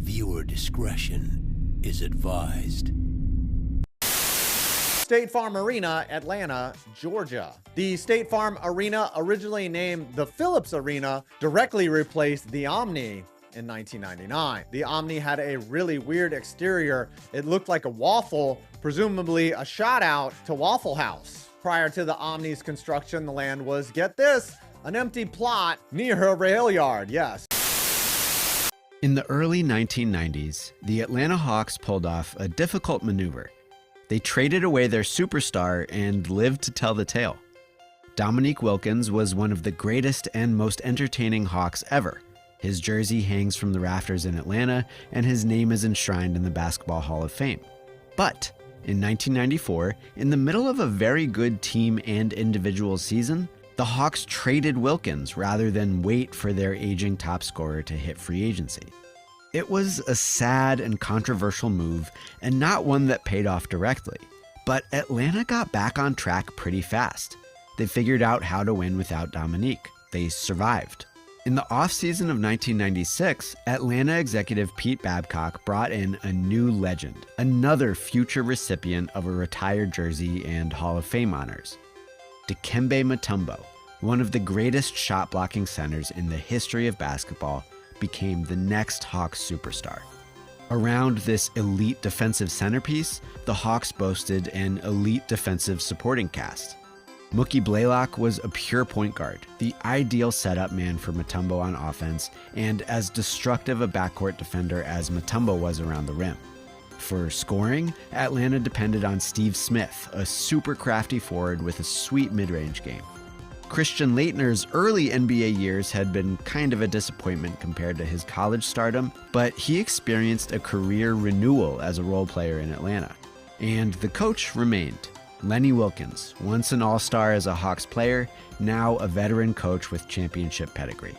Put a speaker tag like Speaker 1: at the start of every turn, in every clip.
Speaker 1: Viewer discretion is advised.
Speaker 2: State Farm Arena, Atlanta, Georgia. The State Farm Arena, originally named the Phillips Arena, directly replaced the Omni in 1999. The Omni had a really weird exterior. It looked like a waffle, presumably a shout out to Waffle House. Prior to the Omni's construction, the land was, get this, an empty plot near a rail yard. Yes.
Speaker 3: In the early 1990s, the Atlanta Hawks pulled off a difficult maneuver. They traded away their superstar and lived to tell the tale. Dominique Wilkins was one of the greatest and most entertaining Hawks ever. His jersey hangs from the rafters in Atlanta, and his name is enshrined in the Basketball Hall of Fame. But in 1994, in the middle of a very good team and individual season, the Hawks traded Wilkins rather than wait for their aging top scorer to hit free agency. It was a sad and controversial move, and not one that paid off directly. But Atlanta got back on track pretty fast. They figured out how to win without Dominique. They survived. In the offseason of 1996, Atlanta executive Pete Babcock brought in a new legend, another future recipient of a retired jersey and Hall of Fame honors. Dikembe Mutombo, one of the greatest shot-blocking centers in the history of basketball, became the next Hawks superstar. Around this elite defensive centerpiece, the Hawks boasted an elite defensive supporting cast. Mookie Blaylock was a pure point guard, the ideal setup man for Mutombo on offense, and as destructive a backcourt defender as Mutombo was around the rim. For scoring, Atlanta depended on Steve Smith, a super crafty forward with a sweet mid-range game. Christian Laettner's early NBA years had been kind of a disappointment compared to his college stardom, but he experienced a career renewal as a role player in Atlanta. And the coach remained. Lenny Wilkens, once an all-star as a Hawks player, now a veteran coach with championship pedigree.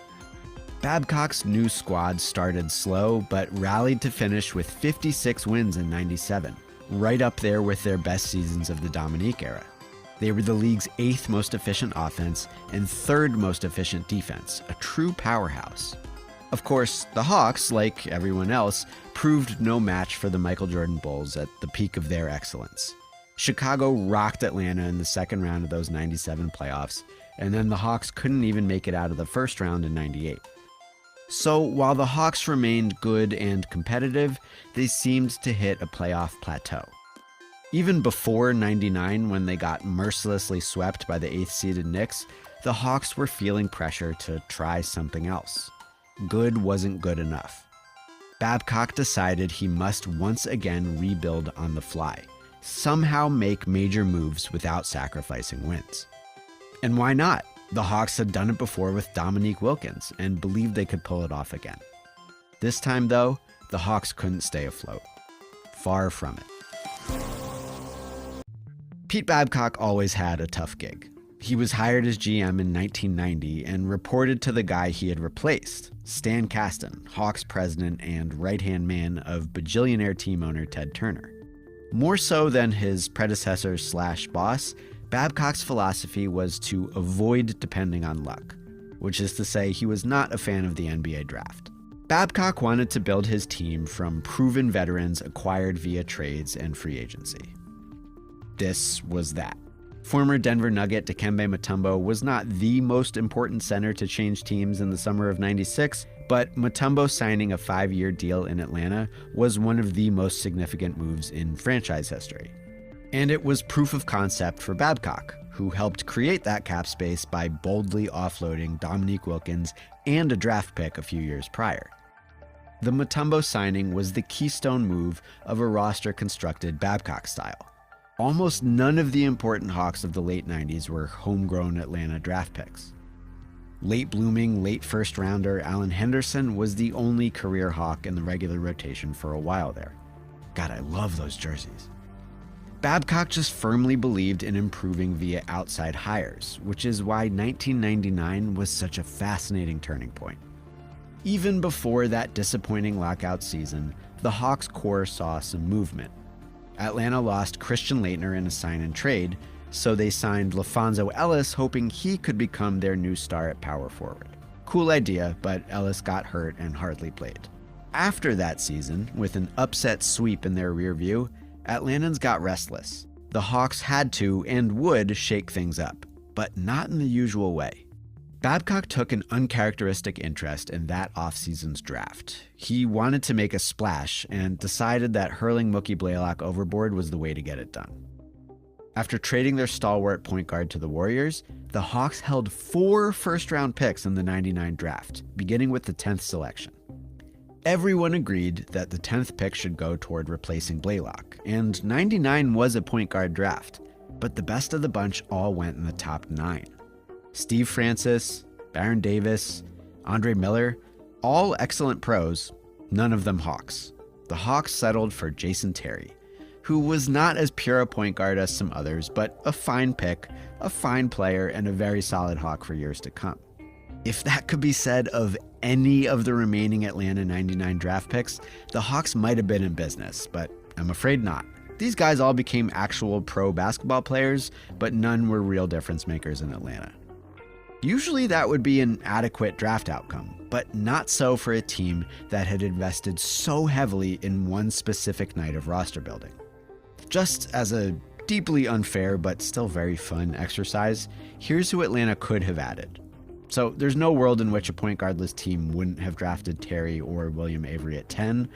Speaker 3: Babcock's new squad started slow, but rallied to finish with 56 wins in '97, right up there with their best seasons of the Dominique era. They were the league's 8th most efficient offense and 3rd most efficient defense, a true powerhouse. Of course, the Hawks, like everyone else, proved no match for the Michael Jordan Bulls at the peak of their excellence. Chicago rocked Atlanta in the second round of those '97 playoffs, and then the Hawks couldn't even make it out of the first round in '98. So while the Hawks remained good and competitive, they seemed to hit a playoff plateau. Even before '99, when they got mercilessly swept by the 8th-seeded Knicks, the Hawks were feeling pressure to try something else. Good wasn't good enough. Babcock decided he must once again rebuild on the fly, somehow make major moves without sacrificing wins. And why not? The Hawks had done it before with Dominique Wilkins and believed they could pull it off again. This time, though, the Hawks couldn't stay afloat. Far from it. Pete Babcock always had a tough gig. He was hired as GM in 1990 and reported to the guy he had replaced, Stan Kasten, Hawks president and right-hand man of bajillionaire team owner Ted Turner. More so than his predecessor/boss, Babcock's philosophy was to avoid depending on luck, which is to say he was not a fan of the NBA draft. Babcock wanted to build his team from proven veterans acquired via trades and free agency. This was that. Former Denver Nugget Dikembe Mutombo was not the most important center to change teams in the summer of '96, but Mutombo signing a 5-year deal in Atlanta was one of the most significant moves in franchise history. And it was proof of concept for Babcock, who helped create that cap space by boldly offloading Dominique Wilkins and a draft pick a few years prior. The Mutombo signing was the keystone move of a roster constructed Babcock style. Almost none of the important Hawks of the late '90s were homegrown Atlanta draft picks. Late-blooming, late first-rounder Alan Henderson was the only career Hawk in the regular rotation for a while there. God, I love those jerseys. Babcock just firmly believed in improving via outside hires, which is why 1999 was such a fascinating turning point. Even before that disappointing lockout season, the Hawks core saw some movement. Atlanta lost Christian Laettner in a sign-and-trade, so they signed LaFonso Ellis, hoping he could become their new star at power forward. Cool idea, but Ellis got hurt and hardly played. After that season, with an upset sweep in their rear view, Atlantans got restless. The Hawks had to and would shake things up, but not in the usual way. Babcock took an uncharacteristic interest in that offseason's draft. He wanted to make a splash and decided that hurling Mookie Blaylock overboard was the way to get it done. After trading their stalwart point guard to the Warriors, the Hawks held 4 first-round picks in the '99 draft, beginning with the 10th selection. Everyone agreed that the 10th pick should go toward replacing Blaylock, and '99 was a point guard draft, but the best of the bunch all went in the top 9. Steve Francis, Baron Davis, Andre Miller, all excellent pros, none of them Hawks. The Hawks settled for Jason Terry, who was not as pure a point guard as some others, but a fine pick, a fine player, and a very solid Hawk for years to come. If that could be said of any of the remaining Atlanta '99 draft picks, the Hawks might have been in business, but I'm afraid not. These guys all became actual pro basketball players, but none were real difference makers in Atlanta. Usually that would be an adequate draft outcome, but not so for a team that had invested so heavily in one specific night of roster building. Just as a deeply unfair but still very fun exercise, here's who Atlanta could have added. So there's no world in which a point guardless team wouldn't have drafted Terry or William Avery at 10,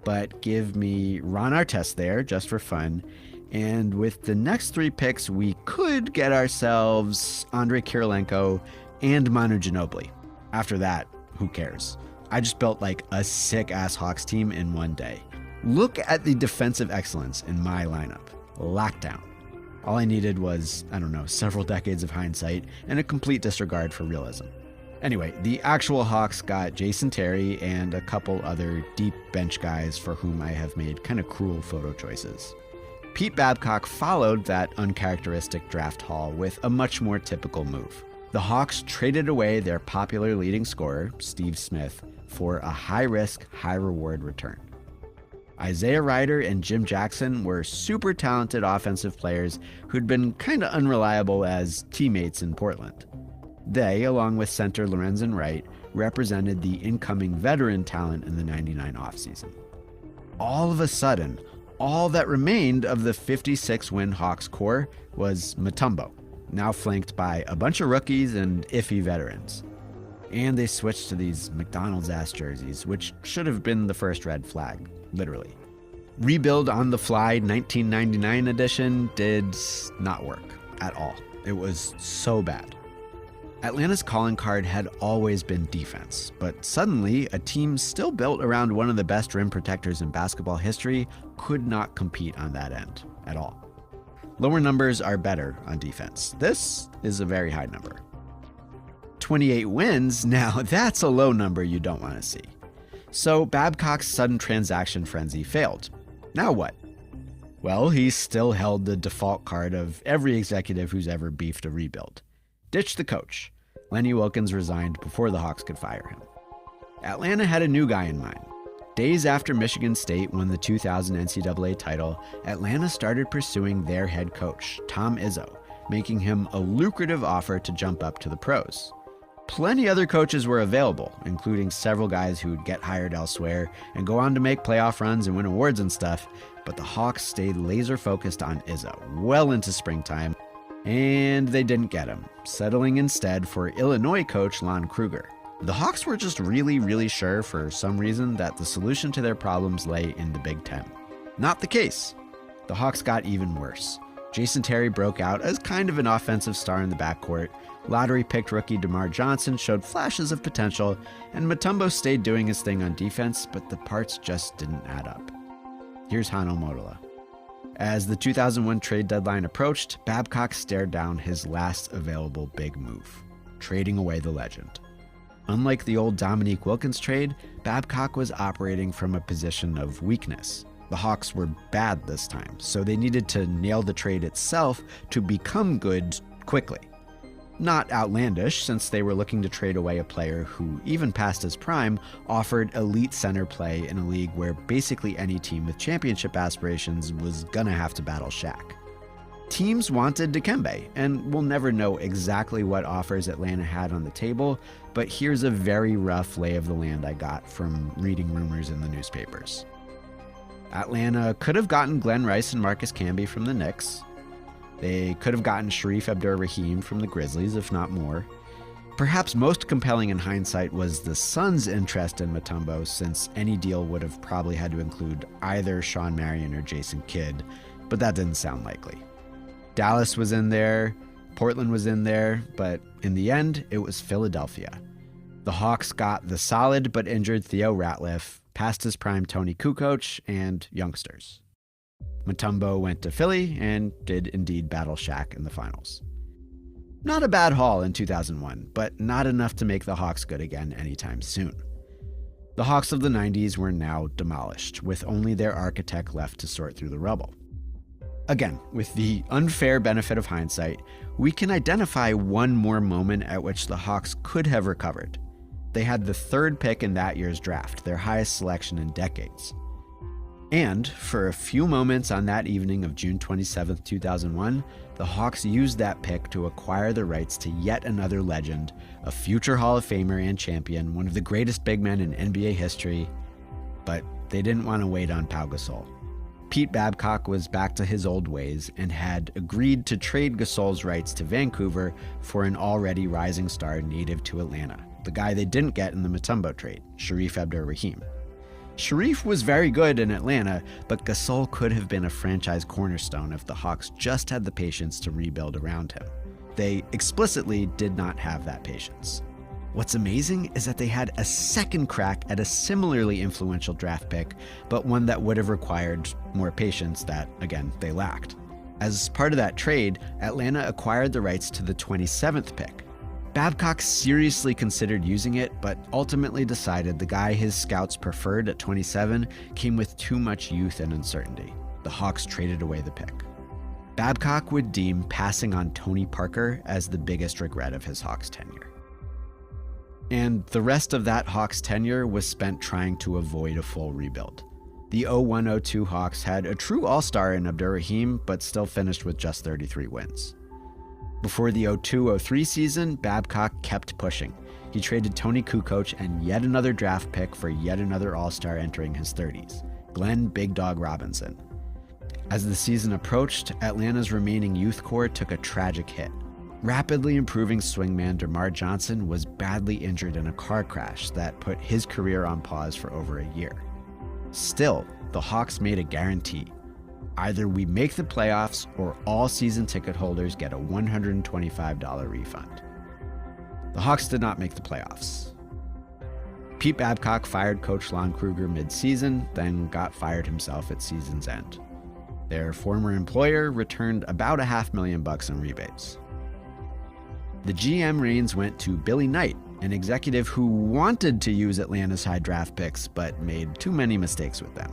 Speaker 3: but give me Ron Artest there just for fun. And with the next 3 picks, we could get ourselves Andrei Kirilenko and Manu Ginobili. After that, who cares? I just built like a sick-ass Hawks team in one day. Look at the defensive excellence in my lineup. Lockdown. All I needed was, several decades of hindsight and a complete disregard for realism. Anyway, the actual Hawks got Jason Terry and a couple other deep bench guys for whom I have made kind of cruel photo choices. Pete Babcock followed that uncharacteristic draft haul with a much more typical move. The Hawks traded away their popular leading scorer, Steve Smith, for a high-risk, high-reward return. Isaiah Ryder and Jim Jackson were super talented offensive players who'd been kind of unreliable as teammates in Portland. They, along with center Lorenzen Wright, represented the incoming veteran talent in the '99 offseason. All of a sudden, all that remained of the 56-win Hawks core was Mutombo, now flanked by a bunch of rookies and iffy veterans. And they switched to these McDonald's-ass jerseys, which should have been the first red flag, literally. Rebuild on the fly 1999 edition did not work at all. It was so bad. Atlanta's calling card had always been defense, but suddenly a team still built around one of the best rim protectors in basketball history could not compete on that end at all. Lower numbers are better on defense. This is a very high number. 28 wins, now that's a low number you don't want to see. So Babcock's sudden transaction frenzy failed. Now what? Well, he still held the default card of every executive who's ever beefed a rebuild. Ditch the coach. Lenny Wilkins resigned before the Hawks could fire him. Atlanta had a new guy in mind. Days after Michigan State won the 2000 NCAA title, Atlanta started pursuing their head coach, Tom Izzo, making him a lucrative offer to jump up to the pros. Plenty other coaches were available, including several guys who'd get hired elsewhere and go on to make playoff runs and win awards and stuff, but the Hawks stayed laser-focused on Izzo well into springtime, and they didn't get him, settling instead for Illinois coach Lon Kruger. The Hawks were just really sure for some reason that the solution to their problems lay in the Big Ten. Not the case. The Hawks got even worse. Jason Terry broke out as kind of an offensive star in the backcourt, lottery-picked rookie DeMar Johnson showed flashes of potential, and Mutombo stayed doing his thing on defense, but the parts just didn't add up. Here's Hano Motola. As the 2001 trade deadline approached, Babcock stared down his last available big move, trading away the legend. Unlike the old Dominique Wilkins trade, Babcock was operating from a position of weakness. The Hawks were bad this time, so they needed to nail the trade itself to become good quickly. Not outlandish, since they were looking to trade away a player who, even past his prime, offered elite center play in a league where basically any team with championship aspirations was gonna have to battle Shaq. Teams wanted Dikembe, and we'll never know exactly what offers Atlanta had on the table, but here's a very rough lay of the land I got from reading rumors in the newspapers. Atlanta could have gotten Glenn Rice and Marcus Camby from the Knicks. They could have gotten Sharif Abdur-Rahim from the Grizzlies, if not more. Perhaps most compelling in hindsight was the Suns' interest in Mutombo, since any deal would have probably had to include either Sean Marion or Jason Kidd, but that didn't sound likely. Dallas was in there, Portland was in there, but in the end, it was Philadelphia. The Hawks got the solid but injured Theo Ratliff, past his prime Tony Kukoc, and youngsters. Mutombo went to Philly and did indeed battle Shaq in the finals. Not a bad haul in 2001, but not enough to make the Hawks good again anytime soon. The Hawks of the 90s were now demolished, with only their architect left to sort through the rubble. Again, with the unfair benefit of hindsight, we can identify one more moment at which the Hawks could have recovered. They had the 3rd pick in that year's draft, their highest selection in decades. And for a few moments on that evening of June 27, 2001, the Hawks used that pick to acquire the rights to yet another legend, a future Hall of Famer and champion, one of the greatest big men in NBA history, but they didn't want to wait on Pau Gasol. Pete Babcock was back to his old ways and had agreed to trade Gasol's rights to Vancouver for an already rising star native to Atlanta, the guy they didn't get in the Mutombo trade, Sharif Abdur-Rahim. Sharif was very good in Atlanta, but Gasol could have been a franchise cornerstone if the Hawks just had the patience to rebuild around him. They explicitly did not have that patience. What's amazing is that they had a second crack at a similarly influential draft pick, but one that would have required more patience that, again, they lacked. As part of that trade, Atlanta acquired the rights to the 27th pick. Babcock seriously considered using it, but ultimately decided the guy his scouts preferred at 27 came with too much youth and uncertainty. The Hawks traded away the pick. Babcock would deem passing on Tony Parker as the biggest regret of his Hawks tenure. And the rest of that Hawks tenure was spent trying to avoid a full rebuild. The 01-02 Hawks had a true all-star in Abdur-Rahim, but still finished with just 33 wins. Before the 02-03 season, Babcock kept pushing. He traded Tony Kukoc and yet another draft pick for yet another all-star entering his 30s, Glenn Big Dog Robinson. As the season approached, Atlanta's remaining youth core took a tragic hit. Rapidly improving swingman DeMar Johnson was badly injured in a car crash that put his career on pause for over a year. Still, the Hawks made a guarantee. Either we make the playoffs or all season ticket holders get a $125 refund. The Hawks did not make the playoffs. Pete Babcock fired Coach Lon Kruger mid-season, then got fired himself at season's end. Their former employer returned about $500,000 in rebates. The GM reins went to Billy Knight, an executive who wanted to use Atlanta's high draft picks but made too many mistakes with them.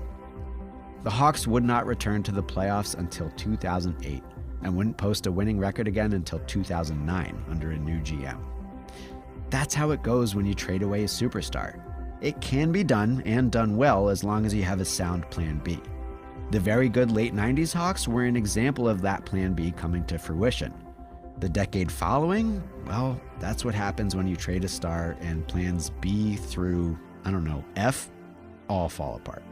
Speaker 3: The Hawks would not return to the playoffs until 2008 and wouldn't post a winning record again until 2009 under a new GM. That's how it goes when you trade away a superstar. It can be done and done well as long as you have a sound plan B. The very good late 90s Hawks were an example of that plan B coming to fruition. The decade following, well, that's what happens when you trade a star and plans B through, F, all fall apart.